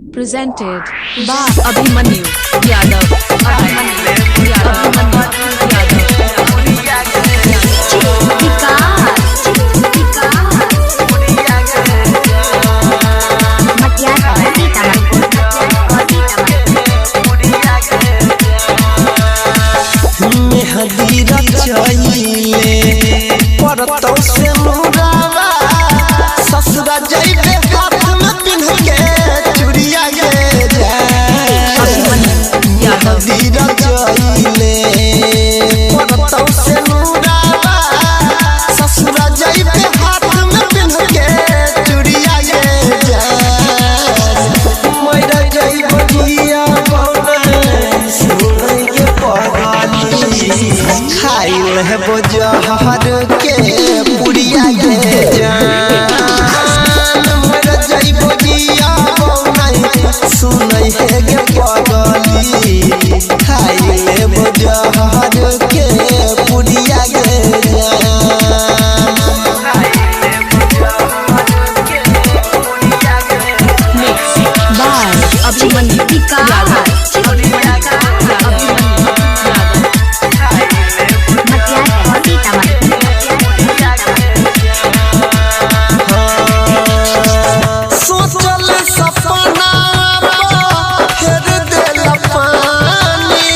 Presented by Abhimanyu Yadav. Abhimanyu परतौ से मुरावा ससुरा जइबे हाथ में पिन्ह के चूड़िया गे हदीरा जइले परतौ से मुरावा ससुरा जइबे हाथ में पिन्ह के चूड़िया गे मैरा जइब दिया बने सुनै के पगाली खाइल है बोजहर के पुड़िया गे जान मर जाइब दिया नहीं सुनै है गे पगली खाइल है बोजहर के पुड़िया गे by Abhimanyu Yadav. सोचल सपना फेर देल पानी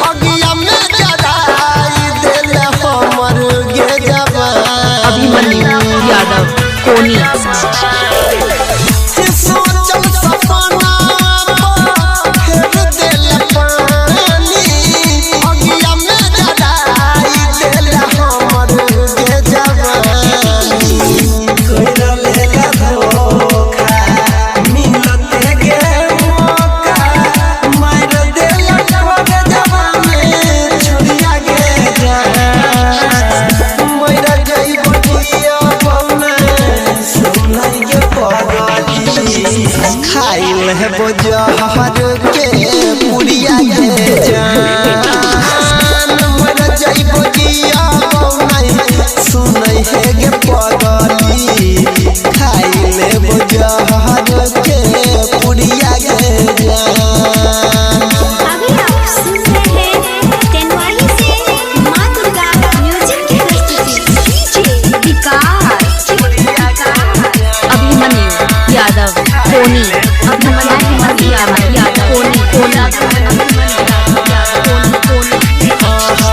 अगिया में जराई देल हमर गे जवानी Abhimanyu Yadav. Koni. सोचल सपना फेर देल पानी अगिया में जराई देल हमर गे जवानी कोइरा लेला धोखा मिलते गे मौका मार देला ठग जवानी छुड़िया गे मैरा जइब दिया बने सुनै के पगली खाइल है बोजहर के पुड़िया गे जान मैरा जइब दिया बने सुनै है गे पगली खाइल है बोजहर के पुड़िया गे जान अभी आप सुन रहे हैं तेनवाली से माँ दुर्गा म्यूजिक की प्रस्तुति विकास Abhimanyu Yadav. Koni. Abhimanyu Yadav. Koni.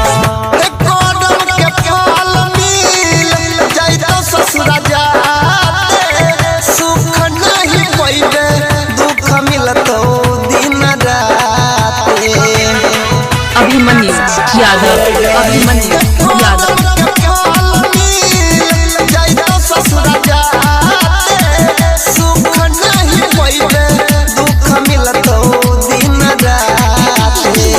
कदम के फल मिल जाइतो ससुरा जाते सुख नहीं पैबे दुख मिलतो दिन राते Abhimanyu Yadav. Abhimanyu Yadav. कदम के फल मिल जाइतो ससुरा जाते सुख नहीं पैबे दुख मिलतो दिन राते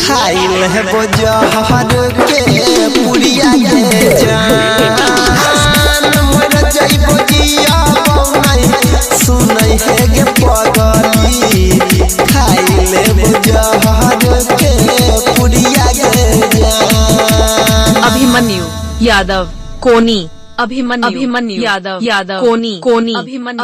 खाइल है बोजहर के पुड़िया गे जान मर जाइब दिया नहीं सुनै है गे पगली खाइल है बोजहर के पुड़िया गे जान Abhimanyu Yadav. Koni. Abhimanyu Yadav. Koni. Abhimanyu